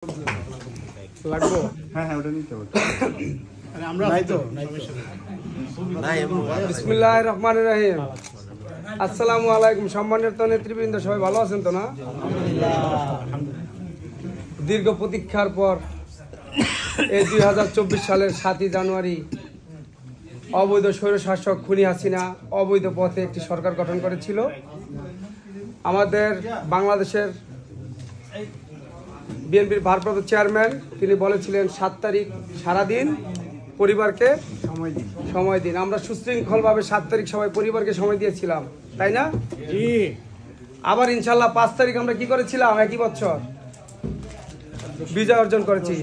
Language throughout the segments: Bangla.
লাগবো? হ্যাঁ হ্যাঁ ওটা নিতে হবে। আমরা নাই তো বিসমিল্লাহির রহমানির রহিম। আসসালামু আলাইকুম। সম্মানিত নেতৃবৃন্দ, সবাই ভালো আছেন তো না? দীর্ঘ প্রতীক্ষার পর এই 2024 সালের 7ই জানুয়ারি অবৈধ স্বৈরশাসক খুনি হাসিনা অবৈধ পথে একটি সরকার গঠন করেছিল। আমাদের বাংলাদেশের বিএনপির ভারপ্রাপ্ত চেয়ারম্যান তিনি বলেছিলেন 7 তারিখ সারাদিন পরিবারকে সময় দিন। আমরা সুশৃঙ্খলভাবে 7 তারিখ সবাই পরিবারকে সময় দিয়েছিলাম, তাই না? আবার ইনশাল্লাহ 5 তারিখ আমরা কি করেছিলাম? একই বছর বিজয় অর্জন করেছি।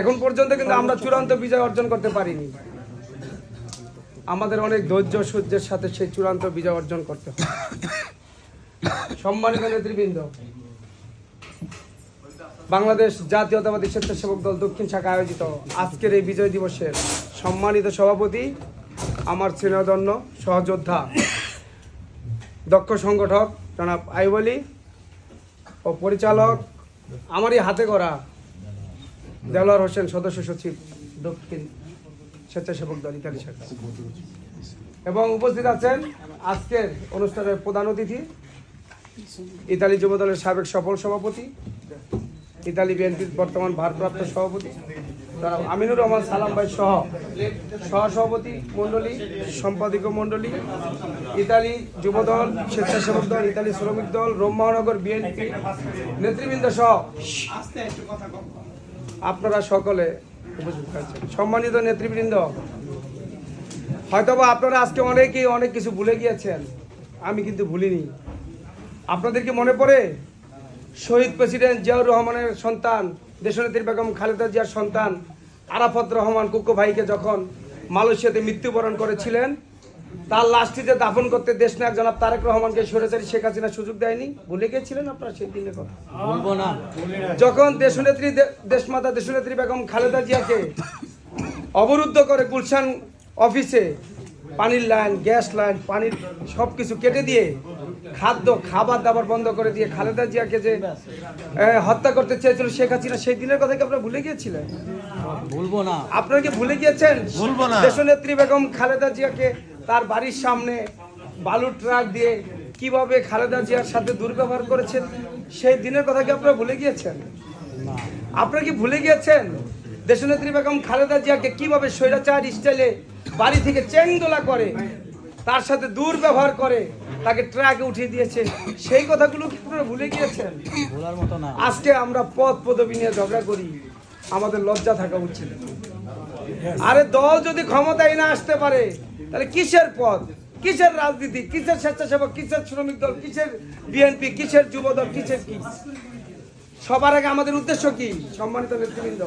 এখন পর্যন্ত কিন্তু আমরা চূড়ান্ত বিজয় অর্জন করতে পারিনি। আমাদের অনেক ধৈর্য সহ্যের সাথে সেই চূড়ান্ত বিজয় অর্জন করতে হবে। সম্মানিত নেতৃবৃন্দ, বাংলাদেশ জাতীয়তাবাদী স্বেচ্ছাসেবক দল দক্ষিণ শাখা আয়োজিত আজকের এই বিজয় দিবসের সম্মানিত সভাপতি, আমার স্নেহধন্য সহযোদ্ধা, দক্ষ সংগঠক জনাব আইয়ুব আলী ও পরিচালক আমারই হাতে করা দেলোয়ার হোসেন, সদস্য সচিব দক্ষিণ স্বেচ্ছাসেবক দল ইতালি শাখা, এবং উপস্থিত আছেন আজকের অনুষ্ঠানের প্রধান অতিথি ইতালি যুব দলের সাবেক সফল সভাপতি, ইতালি বিএনপির বর্তমান ভারপ্রাপ্ত সভাপতি জনাব আমিনুর রহমান সালাম ভাই সহ সহসভাপতি মণ্ডলী, সম্পাদকীয় মণ্ডলী, ইতালি যুবদল, স্বেচ্ছাসেবক দল, ইতালি শ্রমিক দল, রোম মহানগর বিএনপি নেতৃবৃন্দ সহ আপনারা সকলে উপস্থিত আছেন। সম্মানিত নেতৃবৃন্দ, হয়তোবা আপনারা আজকে অনেকেই অনেক কিছু ভুলে গিয়েছেন, আমি কিন্তু ভুলিনি। আপনাদেরকে মনে পড়ে শহীদ প্রেসিডেন্ট জিয়াউর রহমানের সন্তান, দেশনেত্রী বেগম খালেদা জিয়ার সন্তান আরাফাত রহমান কুকু ভাইকে যখন মালয়েশিয়াতে মৃত্যুবরণ করেছিলেন, তার লাশটিতে দাফন করতে দেশনায়ক জনাব তারেক রহমানকে স্বৈরাচারী শেখ হাসিনা সুযোগ দেয়নি? ভুলে গিয়েছিলেন আপনারা সেই দিনের কথা? বলবো না। যখন দেশমাতা দেশনেত্রী বেগম খালেদা জিয়াকে অবরুদ্ধ করে গুলশান অফিসে পানির লাইন, গ্যাস লাইন, পানির সব কিছু কেটে দিয়ে খাবার দাবার বন্ধ করে দিয়ে খালেদা জিয়াকে যে হত্যা করতে চেয়েছিল শেখ হাসিনা, সেই দিনের কথা কি আপনারা ভুলে গিয়েছিলেন? ভুলবো না। আপনারা কি ভুলে গিয়েছেন ভুলবো না। দেশনেত্রী বেগম খালেদা জিয়াকে তার বাড়ির সামনে বালুর ট্রাক দিয়ে কিভাবে খালেদা জিয়ার সাথে দুর্ব্যবহার করেছেন? সেই দিনের কথা কি আপনারা ভুলে গিয়েছেন? আপনারা কি ভুলে গিয়েছেন দেশনেত্রী বেগম খালেদা জিয়াকে কিভাবে স্বৈরাচার স্টাইলে বাড়ি থেকে চেংদোলা করে, তার সাথে দুর্ব্যবহার করে, তাকে ট্রাকে উঠিয়ে দিয়েছে? সেই কথাগুলো কি আপনারা ভুলে গিয়েছেন? ভোলার মতো না। আজকে আমরা পদ পদবি নিয়ে ঝগড়া করি, আমাদের লজ্জা থাকা উচিত। আরে দল যদি ক্ষমতায় না আসতে পারে তাহলে কিসের পদ, কিসের রাজনীতি, কিসের স্বেচ্ছাসেবক, কিসের শ্রমিক দল, কিসের বিএনপি, কিসের যুব দল, কিসের কি? সবার আগে আমাদের উদ্দেশ্য কি? সম্মানিত নেতৃবৃন্দ,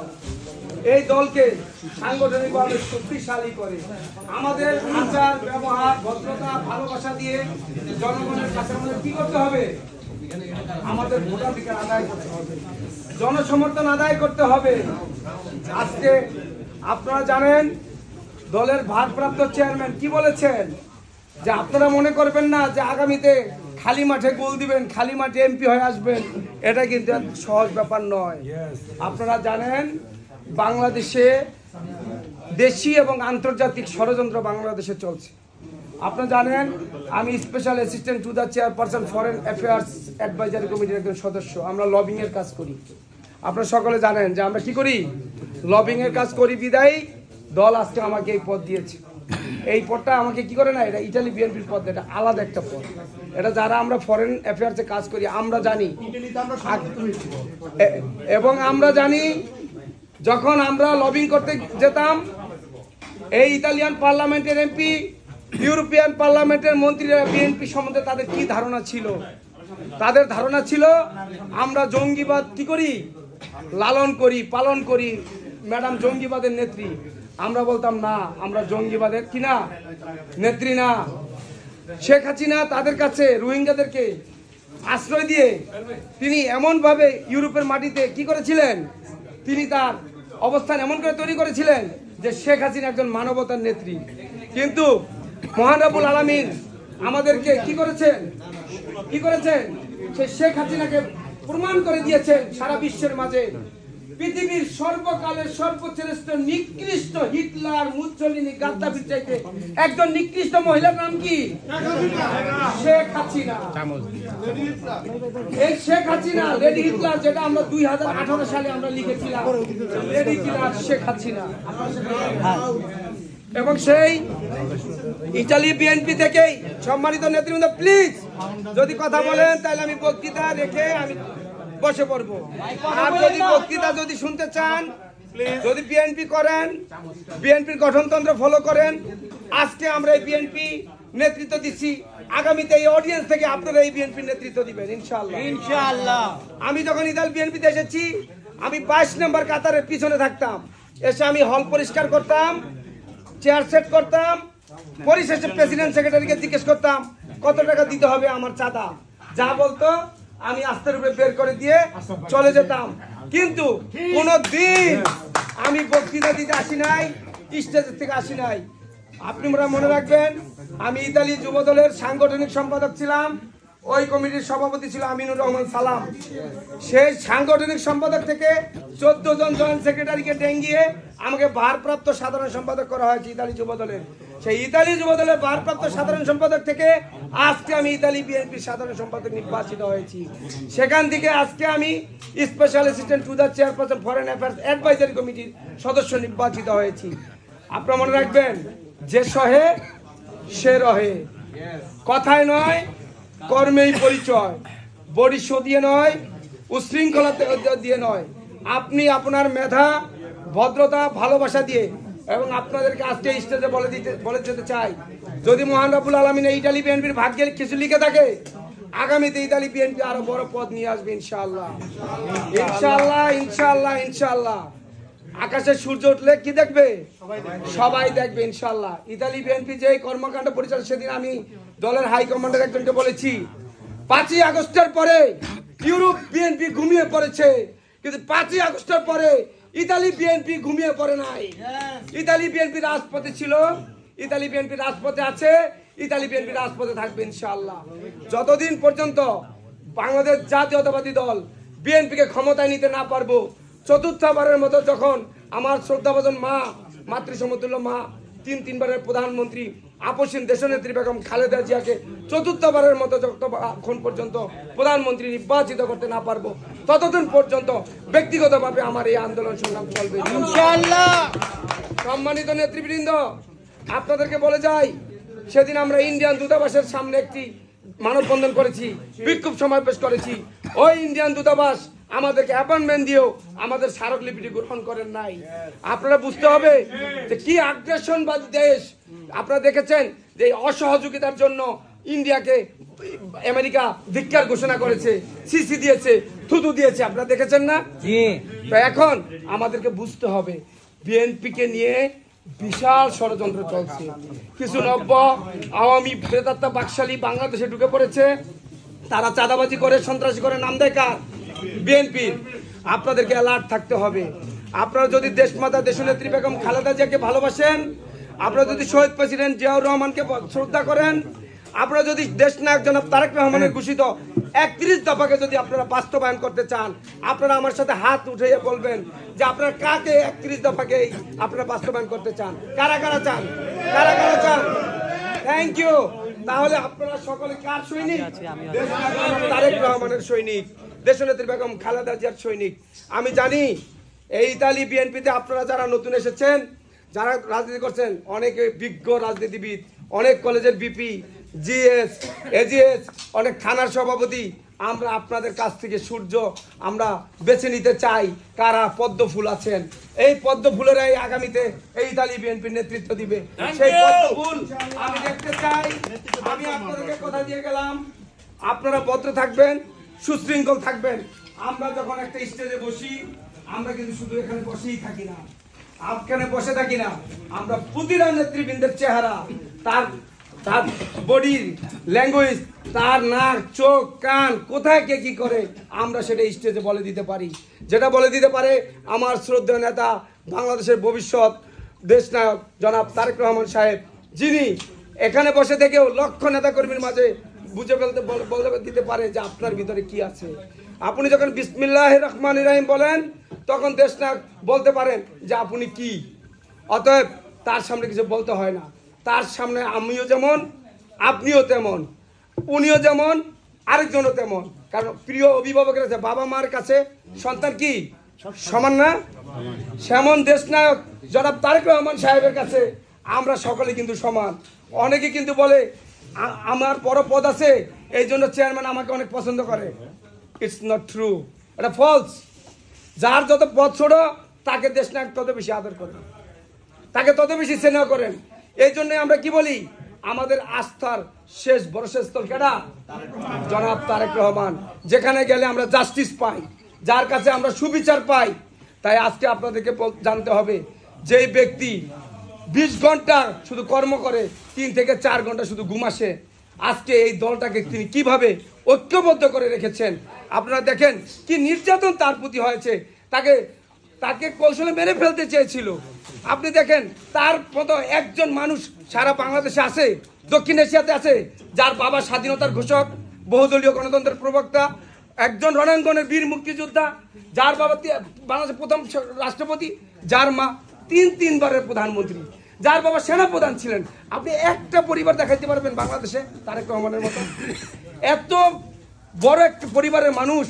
এই দলকে সাংগঠনিকভাবে শক্তিশালী করে আমাদের আচার ব্যবহার, ভদ্রতা, ভালোবাসা দিয়ে জনগণের কাছে আমাদের কি করতে হবে? আমাদের ভোটাধিকার আদায় করতে হবে, জনসমর্থন আদায় করতে হবে। আজকে আপনারা জানেন দলের ভারপ্রাপ্ত চেয়ারম্যান কি বলেছেন, যে আপনারা মনে করবেন না যে আগামীতে খালি মাঠে গোল দিবেন, খালি মাঠে এমপি হয়ে আসবেন, এটা কিন্তু সহজ ব্যাপার নয়। আপনারা জানেন বাংলাদেশে দেশি এবং আন্তর্জাতিক ষড়যন্ত্র বাংলাদেশে চলছে। আপনারা জানেন আমি special assistant to the chairperson foreign affairs advisory কমিটির একজন সদস্য। আমরা লবিং এর কাজ করি। আপনারা সকলে জানেন যে আমরা কি করি, লবিং এর কাজ করি। বিদায়ী দল আজকে আমাকে এই পদ দিয়েছে। এই পদটা আমাকে কি করে না, এটা ইটালি বিএনপির পদ, এটা আলাদা একটা পদ। এটা যারা আমরা ফরেন অ্যাফেয়ার্সে কাজ করি আমরা জানি, এবং আমরা জানি যখন আমরা লবিং করতে যেতাম, এই ইতালিয়ান পার্লামেন্টের এমপি, ইউরোপিয়ান পার্লামেন্টের মন্ত্রীরা বিএনপি সম্বন্ধে তাদের কি ধারণা ছিল? তাদের ধারণা ছিল আমরা জঙ্গিবাদ কি করি, লালন করি, পালন করি। ম্যাডাম জঙ্গিবাদের নেত্রী, আমরা বলতাম না, আমরা জঙ্গিবাদের কি না, নেত্রী না। শেখ হাসিনা তাদের কাছে রোহিঙ্গাদেরকে আশ্রয় দিয়ে তিনি এমনভাবে ইউরোপের মাটিতে কি করেছিলেন, তিনি তার অবস্থান এমন করে তৈরি করেছিলেন যে শেখ হাসিনা একজন মানবতার নেত্রী। কিন্তু মহান রব্বুল আলামিন আমাদেরকে কি করেছেন, সেই শেখ হাসিনাকে প্রমাণ করে দিয়েছেন সারা বিশ্বের মাঝে। পৃথিবীর সর্বকালের সর্বশ্রেষ্ঠ নিকৃষ্ট হিটলার, মুসলিনী, গাদ্দাফির চাইতে একজন নিকৃষ্ট মহিলার নাম কি? শেখ হাসিনা। এই শেখ হাসিনা, লেডি হিটলার, যেটা আমরা 2018 সালে আমরা লিখেছিলাম, লেডি হিটলার শেখ হাসিনা। এবং সেই ইতালি বিএনপি থেকেই সম্মানিত নেতৃবৃন্দ, প্লিজ যদি কথা বলেন তাহলে আমি বক্তৃতা রেখে আমি বসে পড়বো। আর যদি বক্তৃতা যদি শুনতে চান, যদি বিএনপি করেন, বিএনপির গঠনতন্ত্র ফলো করেন, আজকে আমরা এই বিএনপি নেতৃত্ব দিচ্ছি, আগামীতে এই অডিয়েন্স থেকে আপনারা এই বিএনপি নেতৃত্ব দিবেন ইনশাআল্লাহ। ইনশাআল্লাহ। আমি যখন ইতালি বিএনপিতে এসেছি, আমি 22 নম্বর কাতারের পিছনে থাকতাম, এসে আমি হল পরিষ্কার করতাম, চেয়ার সেট করতাম, পরিশেষে প্রেসিডেন্ট সেক্রেটারিকে জিজ্ঞেস করতাম কত টাকা দিতে হবে আমার চাঁদা, যা বলতো আমি আস্তের উপরে বের করে দিয়ে চলে যেতাম। কিন্তু কোনদিন আমি বক্তৃতা দিতে আসি নাই, স্টেজের থেকে আসি নাই। আপনারা মনে রাখবেন, আমি ইতালি যুব দলের সাংগঠনিক সম্পাদক ছিলাম, ওই কমিটির সভাপতি ছিল আমিনুর রহমান সালাম। সেই সাংগঠনিক সম্পাদক থেকে 14 জন জয়েন্ট সেক্রেটারিকে ডেঙ্গিয়ে আমাকে ভারপ্রাপ্ত সাধারণ সম্পাদক করা হয়েছে ইতালি যুব দলের। সেই ইতালি যুব দলের ভারপ্রাপ্ত সাধারণ সম্পাদক থেকে আজকে আমি ইতালি বিএনপির সাধারণ সম্পাদক নির্বাচিত হয়েছি। সেখান থেকে আজকে আমি special assistant to the chairperson foreign affairs advisory কমিটির সদস্য নির্বাচিত হয়েছি। আপনারা মনে রাখবেন, যে সহে সে রহে, কথায় নয় কর্মেই পরিচয়, বডি শো দিয়ে নয়, উশৃঙ্খলাতে দিয়ে নয়। আপনি আপনার মেধা, ভদ্রতা, ভালোবাসা দিয়ে, এবং আপনাদেরকে আজকে স্টেজে বলে যেতে চাই, যদি মহান রব্বুল আলামিন ইতালি বিএনপির ভাগ্যের কিছু লিখে থাকে, আগামীতে ইতালি বিএনপি আরো বড় পদ নিয়ে আসবে ইনশাআল্লাহ। ইনশাআল্লাহ, ইনশাআল্লাহ, ইনশাআল্লাহ। আকাশে সূর্য উঠলে কি দেখবে? সবাই দেখবে ইনশাআল্লাহ। ইতালি বিএনপি যে কর্মকাণ্ড পরিচালনা, সেদিন আমি দলের হাই কমান্ডার একজনকে বলেছি, 5ই আগস্টের পরে ইউরোপ বিএনপি ঘুমিয়ে পড়েছে, কিন্তু 5ই আগস্টের পরে ইতালি বিএনপি ঘুমিয়ে পড়ে নাই। ইতালি বিএনপি রাজপথে ছিল, ইতালি বিএনপি রাজপথে আছে, ইতালি বিএনপি রাজপথে থাকবে ইনশাআল্লাহ। যতদিন পর্যন্ত বাংলাদেশ জাতীয়তাবাদী দল বিএনপিকে ক্ষমতায় নিতে না পারবো, চতুর্থবারের মতো যখন আমার শ্রদ্ধাভাজন মা, মাতৃসমতুল্য মা, তিনবারের প্রধানমন্ত্রী আপসীন দেশনেত্রী বেগম খালেদা জিয়াকে চতুর্থবারের মতো যতক্ষণ পর্যন্ত প্রধানমন্ত্রী নির্বাচিত করতে না পারবো, ততদিন পর্যন্ত ব্যক্তিগতভাবে আমার এই আন্দোলন সংগ্রাম চলবে ইনশাআল্লাহ। সম্মানিত নেতৃবৃন্দ, আপনাদেরকে বলে যাই, সেদিন আমরা ইন্ডিয়ান দূতাবাসের সামনে একটি মানববন্ধন করেছি, বিক্ষোভ সমাবেশ করেছি। ওই ইন্ডিয়ান দূতাবাস আমাদেরকে অ্যাপয়েন্টমেন্ট দিয়েও আমাদের স্মারকলিপিটি গ্রহণ করেন নাই। আপনারা বুঝতে হবে যে কি আগ্রাসনবাদী দেশ। আপনারা দেখেছেন যে অসহযোগিতার জন্য ইন্ডিয়াকে আমেরিকা ধিক্কার ঘোষণা করেছে, সিসি দিয়েছে, থুতু দিয়েছে, আপনারা দেখেছেন না? তো এখন আমাদেরকে বুঝতে হবে, বিএনপিকে নিয়ে বিশাল ষড়যন্ত্র চলছে। কিছু নব্য আওয়ামী প্রেতাত্মা বাকশালী বাংলাদেশে ঢুকে পড়েছে, তারা চাঁদাবাজি করে, সন্ত্রাসী করে, নাম দেয় কার? বিএনপির। আপনাদেরকে অ্যালার্ট থাকতে হবে। আপনারা যদি দেশমাতা দেশনেত্রী বেগম খালেদা জিয়াকে ভালোবাসেন, আপনারা যদি শহীদ প্রেসিডেন্ট জিয়াউর রহমানকে শ্রদ্ধা করেন, আপনারা যদি দেশ নায়ক জনাব তারেক রহমানের ঘোষিত 31 দফাকে যদি আপনারা বাস্তবায়ন করতে চান, আপনারা আমার সাথে হাত উঠিয়ে বলবেন যে আপনারা কাকে 31 দফাকে আপনারা বাস্তবায়ন করতে চান, কারা কারা চান, কারা কারা চান। Thank you. তাহলে আপনারা সকলে কার সৈনিক? দেশ নায়ক তারেক রহমানের সৈনিক, দেশনেত্রী বেগম খালেদা জিয়ার সৈনিক। আমি জানি এই ইতালি বিএনপিতে আপনারা যারা নতুন এসেছেন, যারা রাজনীতি করছেন, অনেকে বিজ্ঞ রাজনীতিবিদ, অনেক কলেজের বিপি, জিএস, এজিএস, অনেক থানার সভাপতি। আমরা আপনাদের কাছ থেকে সূর্য আমরা বেছে নিতে চাই কারা পদ্ম ফুল আছেন। এই পদ্ম ফুলেরাই আগামীতে এই ইতালি বিএনপির নেতৃত্ব দিবে। সেই পদ্ম ফুল আমি দেখতে চাই। আমি আপনাদেরকে কথা দিয়ে গেলাম, আপনারা ভদ্র থাকবেন, সুশৃঙ্খল থাকবেন। আমরা যখন একটা স্টেজে বসি, আমরা কিন্তু শুধু এখানে বসেই থাকি না, এখানে বসে থাকি না, আমরা প্রতিটা নেতৃবৃন্দের চেহারা, তার বডির ল্যাঙ্গুয়েজ, তার নাক, চোখ, কান, কোথায় কে কি করে, আমরা সেটা স্টেজে বলে দিতে পারি। যেটা বলে দিতে পারে আমার শ্রদ্ধেয় নেতা, বাংলাদেশের ভবিষ্যৎ দেশ নায়ক জনাব তারেক রহমান সাহেব, যিনি এখানে বসে থেকেও লক্ষ নেতা কর্মীর মাঝে বুঝে ফেলতে বলে দিতে পারে যে আপনার ভিতরে কি আছে। আপনি যখন বিসমিল্লাহির রহমানির রহিম বলেন তখন দেশনায়ক বলতে পারেন যে আপনি কি। অতএব তার সামনে কিছু বলতে হয় না। তার সামনে আমিও যেমন, আপনিও তেমন, উনিও যেমন, আরেকজনও তেমন। কারণ প্রিয় অভিভাবকের কাছে, বাবা মার কাছে সন্তান কি সমান না? সেমন দেশনায়ক জনাব তারেক রহমান সাহেবের কাছে আমরা সকলে কিন্তু সমান। অনেকে কিন্তু বলে আমার বড় পদ আছে এই জন্য চেয়ারম্যান আমাকে অনেক পছন্দ করে। ইটস নট ট্রু, এটা ফলস। যার যত পদ ছোট তাকে দেশনায়ক তত বেশি আদর করেন, তাকে তত বেশি স্নেহ করেন। এই জন্য আমরা কি বলি, আমাদের আস্থার শেষ ভরসাস্থল কেডা? জনাব তারেক রহমান। যেখানে গেলে আমরা জাস্টিস পাই, যার কাছে আমরা সুবিচার পাই। তাই আজকে আপনাদেরকে জানতে হবে, যেই ব্যক্তি 20 ঘন্টা শুধু কর্ম করে, 3 থেকে 4 ঘন্টা শুধু ঘুম আসে, আজকে এই দলটাকে তিনি কিভাবে ঐক্যবদ্ধ করে রেখেছেন। আপনারা দেখেন কি নির্যাতন তার প্রতি হয়েছে। তাকে কৌশলে মেরে ফেলতে চেয়েছিল। আপনি দেখেন তার মতো একজন মানুষ সারা বাংলাদেশে আছে, দক্ষিণ এশিয়াতে আছে, যার বাবা স্বাধীনতার ঘোষক, বহুদলীয় গণতন্ত্রের প্রবক্তা, একজন রণাঙ্গনের বীর মুক্তিযোদ্ধা, যার বাবা বাংলাদেশের প্রথম রাষ্ট্রপতি, যার মা 3 বারের প্রধানমন্ত্রী, যার বাবা সেনাপ্রধান ছিলেন। আপনি একটা পরিবার দেখাইতে পারবেন বাংলাদেশে তারেক রহমানের মতো? এত বড় একটা পরিবারের মানুষ,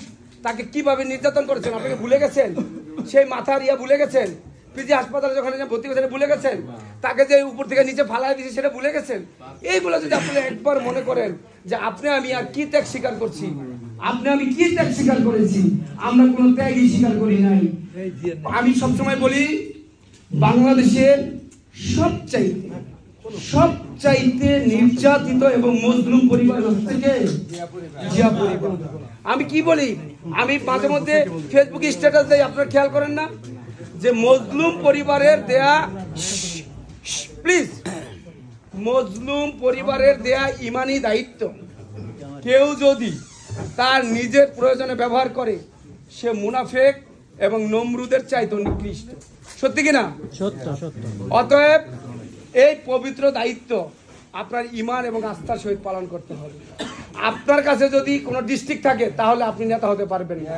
তাকে কিভাবে নির্যাতন করেছেন আপনি ভুলে গেছেন? সেই মাথার ভুলে গেছেন? পিজি হাসপাতালে যখন ভর্তি করেছেন ভুলে গেছেন? তাকে যে উপর থেকে নিচে ফালায় দিয়েছে সেটা ভুলে গেছেন? এইগুলো যদি আপনি একবার মনে করেন যে আপনি আমি আর কি ত্যাগ স্বীকার করছি, আপনি আমি কি ত্যাগ স্বীকার করেছি, আমরা কোনো ত্যাগই স্বীকার করি নাই। আমি সবসময় বলি, বাংলাদেশের সবচাইতে নির্যাতিত এবং মজলুম পরিবার থেকে জিয়া পরিবার। আমি কি বলি, আমি মাঝে মধ্যে ফেসবুকে স্ট্যাটাস দেই, আপনারা খেয়াল করেন না যে মজলুম পরিবারের দেয়া, প্লিজ, মজলুম পরিবারের দেয়া ইমানি দায়িত্ব কেউ যদি তার নিজের প্রয়োজনে ব্যবহার করে, সে মুনাফেক এবং নমরুদের চাইতে নিকৃষ্ট। সত্যি কিনা? সত্য সত্য। অতএব এই পবিত্র দায়িত্ব আপনার ঈমান এবং আস্থার সহিত পালন করতে হবে। আপনার কাছে যদি কোনো ডিস্ট্রিক্ট থাকে তাহলে আপনি নেতা হতে পারবেন না।